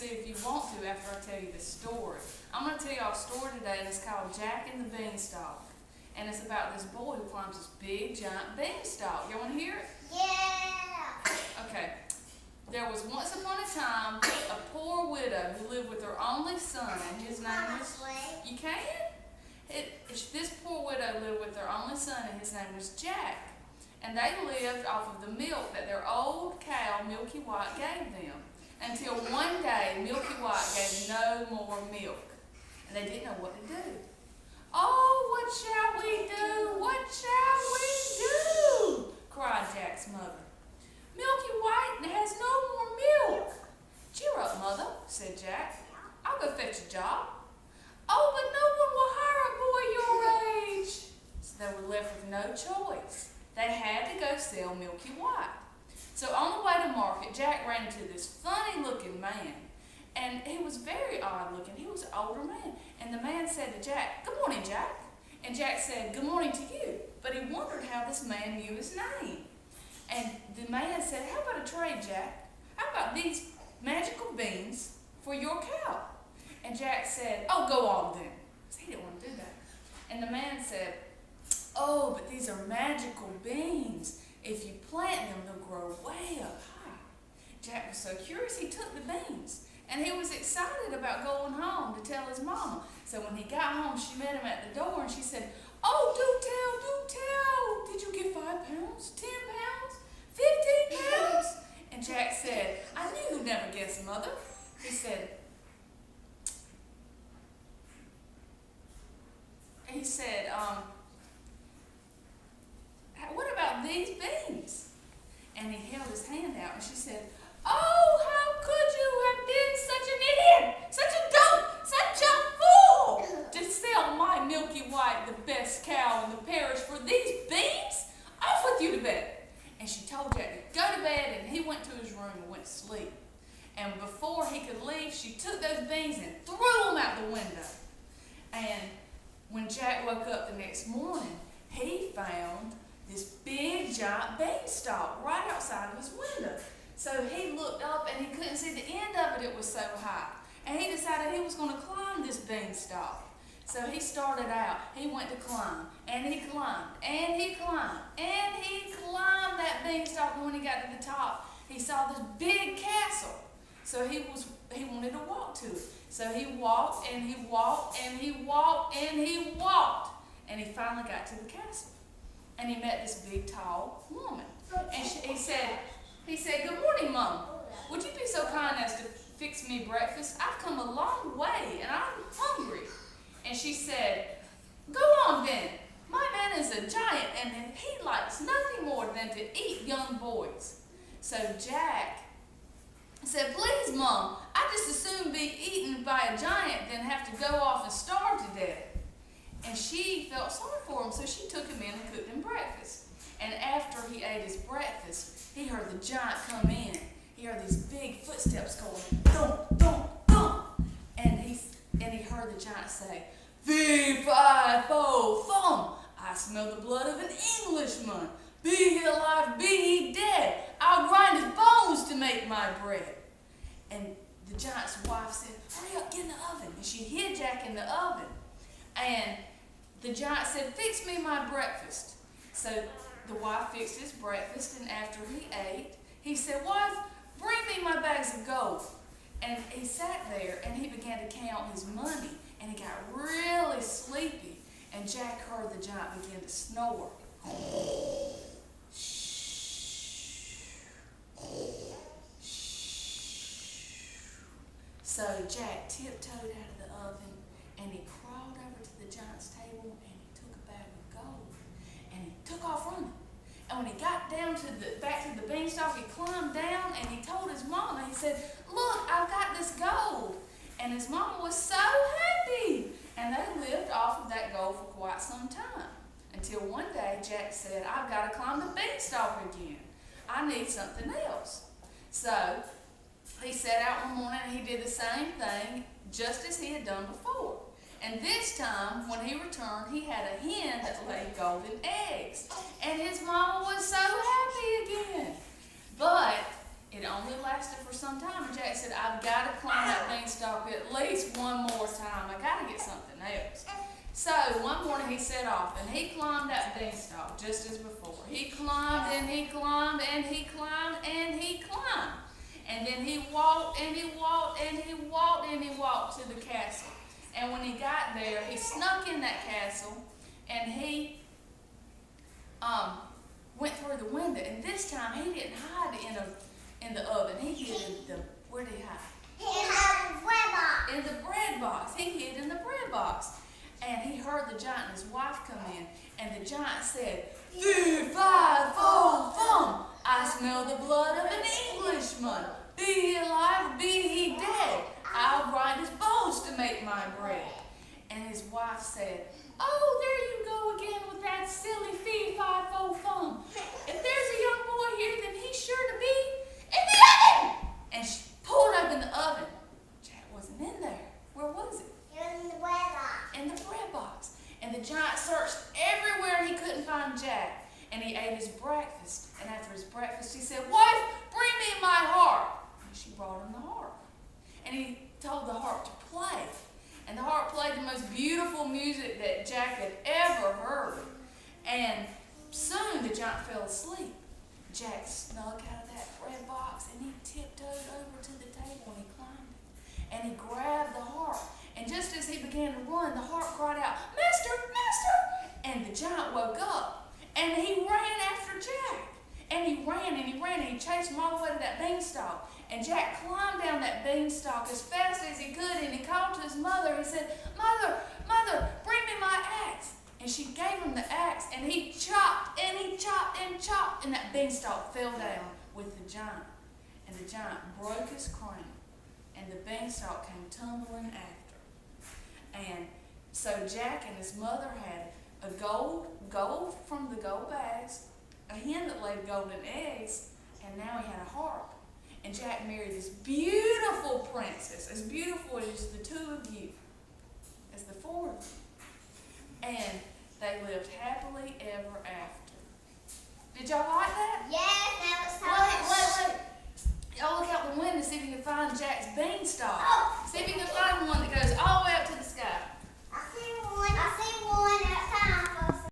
see if you want to after I tell you the story. I'm going to tell y'all a story today, and it's called Jack and the Beanstalk. And it's about this boy who climbs this big, giant beanstalk. Y'all want to hear it? Yeah. Okay. There was once upon a time a poor widow who lived with her only son, and his name was... You can? This poor widow lived with her only son, and his name was Jack. And they lived off of the milk that their old cow, Milky White, gave them. Until one day, Milky White gave no more milk. And they didn't know what to do. "Oh, what shall we do? What shall we do?" cried Jack's mother. "Milky White has no more milk." "Cheer up, Mother," said Jack. "I'll go fetch a job." "Oh, but no one will hire a boy your age." So they were left with no choice. They had to go sell Milky White. So on the way to market, Jack ran into this funny-looking man. And he was very odd-looking. He was an older man. And the man said to Jack, "Good morning, Jack." And Jack said, "Good morning to you." But he wondered how this man knew his name. And the man said, "How about a trade, Jack? How about these magical beans for your cow?" And Jack said, "Oh, go on then." Because he didn't want to do that. And the man said, "Oh, but these are magical beans. If you plant them, they'll grow way up high." Jack was so curious, he took the beans. And he was excited about going home to tell his mama. So when he got home, she met him at the door and she said, "Oh, do tell. Did you get 5 pounds, 10 pounds, 15 pounds? And Jack said, "I knew you'd never guess, Mother." He said, "What about these beans?" And he held his hand out and she said, "Oh, how could you have been such an idiot, such a dope, such a fool, to sell my Milky White, the best cow in the parish, for these beans? Off with you to bed." And she told Jack to go to bed, and he went to his room and went to sleep. And before he could leave, she took those beans and threw them out the window. And when Jack woke up the next morning, he found this big, giant beanstalk right outside of his window. So he looked up and he couldn't see the end of it, it was so high. And he decided he was going to climb this beanstalk. So he started out, he went to climb, and he climbed, and he climbed, and he climbed that beanstalk. And when he got to the top, he saw this big castle. So he wanted to walk to it. So he walked, and he walked, and he walked, and he walked. And he finally got to the castle. And he met this big, tall woman. And he said, "Good morning, Mom. Would you be so kind as to fix me breakfast? I've come a long way and I'm hungry." And she said, "Go on then. My man is a giant and he likes nothing more than to eat young boys." So Jack said, "Please, Mom, I'd just as soon be eaten by a giant than have to go off and starve to death." And she felt sorry for him, so she took him in and cooked him breakfast. And after he ate his breakfast, he heard the giant come in. He heard these big footsteps going, thump, thump, thump. And he heard the giant say, "Fee-fi-fo-fum, I smell the blood of an Englishman. Be he alive, be he dead. I'll grind his bones to make my bread." And the giant's wife said, "Hurry up, get in the oven." And she hid Jack in the oven. And the giant said, "Fix me my breakfast." So the wife fixed his breakfast, and after he ate, he said, "Wife, bring me my bags of gold." And he sat there, and he began to count his money, and he got really sleepy. And Jack heard the giant begin to snore. So Jack tiptoed out of the oven, and he crawled over to the giant's table, and he took a bag of gold, and he took off running. And when he got down to back to the beanstalk, he climbed down, and he told his mama, he said, "Look, I've got this gold." And his mama was so happy. And they lived off of that gold for quite some time. Until one day, Jack said, "I've got to climb the beanstalk again. I need something else." So he set out one morning and he did the same thing just as he had done before. And this time, when he returned, he had a hen that laid golden eggs. And his mama was so happy again. But It only lasted for some time, and Jack said, I've got to climb that beanstalk at least one more time. I got to get something else. So one morning he set off, and he climbed that beanstalk just as before. He climbed, and he climbed, and he climbed, and he climbed. And then he walked, and he walked, and he walked, and he walked to the castle. And when he got there, he snuck in that castle, and he went through the window. And this time he didn't hide in the oven. He hid in the, where did he hide? He had a bread box. In the bread box. He hid in the bread box. And he heard the giant and his wife come in. And the giant said, "VID00034.AVI. I smell the blood of an Englishman. Be he alive, be he dead. I'll grind his bones to make my bread." And his wife said, "Oh, there you go again with that silly VID00034. If there's a young boy here, then he's sure to be in the oven." And she pulled open the oven. Jack wasn't in there. Where was it? In the bread box. In the bread box. And the giant searched everywhere and he couldn't find Jack. And he ate his breakfast. And after his breakfast, he said, "Wife, bring me my harp." And she brought him the harp. And he told the harp to play. And the harp played the most beautiful music that Jack had ever heard. And soon the giant fell asleep. Jack snuck out of that bread box and he tiptoed over to the table and he climbed it. And he grabbed the harp. And just as he began to run, the harp cried out, "Master, master!" And the giant woke up. And he ran after Jack. And he ran and he ran and he chased him all the way to that beanstalk. And Jack climbed down that beanstalk as fast as he could and he called to his mother. He said, "Mother, mother, bring me my axe." And she gave him the axe and he chopped and he chopped and chopped and that beanstalk fell down with the giant. And the giant broke his crown and the beanstalk came tumbling after. And so Jack and his mother had a gold from the gold bags, a hen that laid golden eggs, and now he had a harp. And Jack married this beautiful princess, as beautiful as the two of you, as the four of you. And they lived happily ever after. Did y'all like that? Yes, that was so Wait. Y'all look out the window and see if you can find Jack's beanstalk. Oh. See if you can find one that goes all the way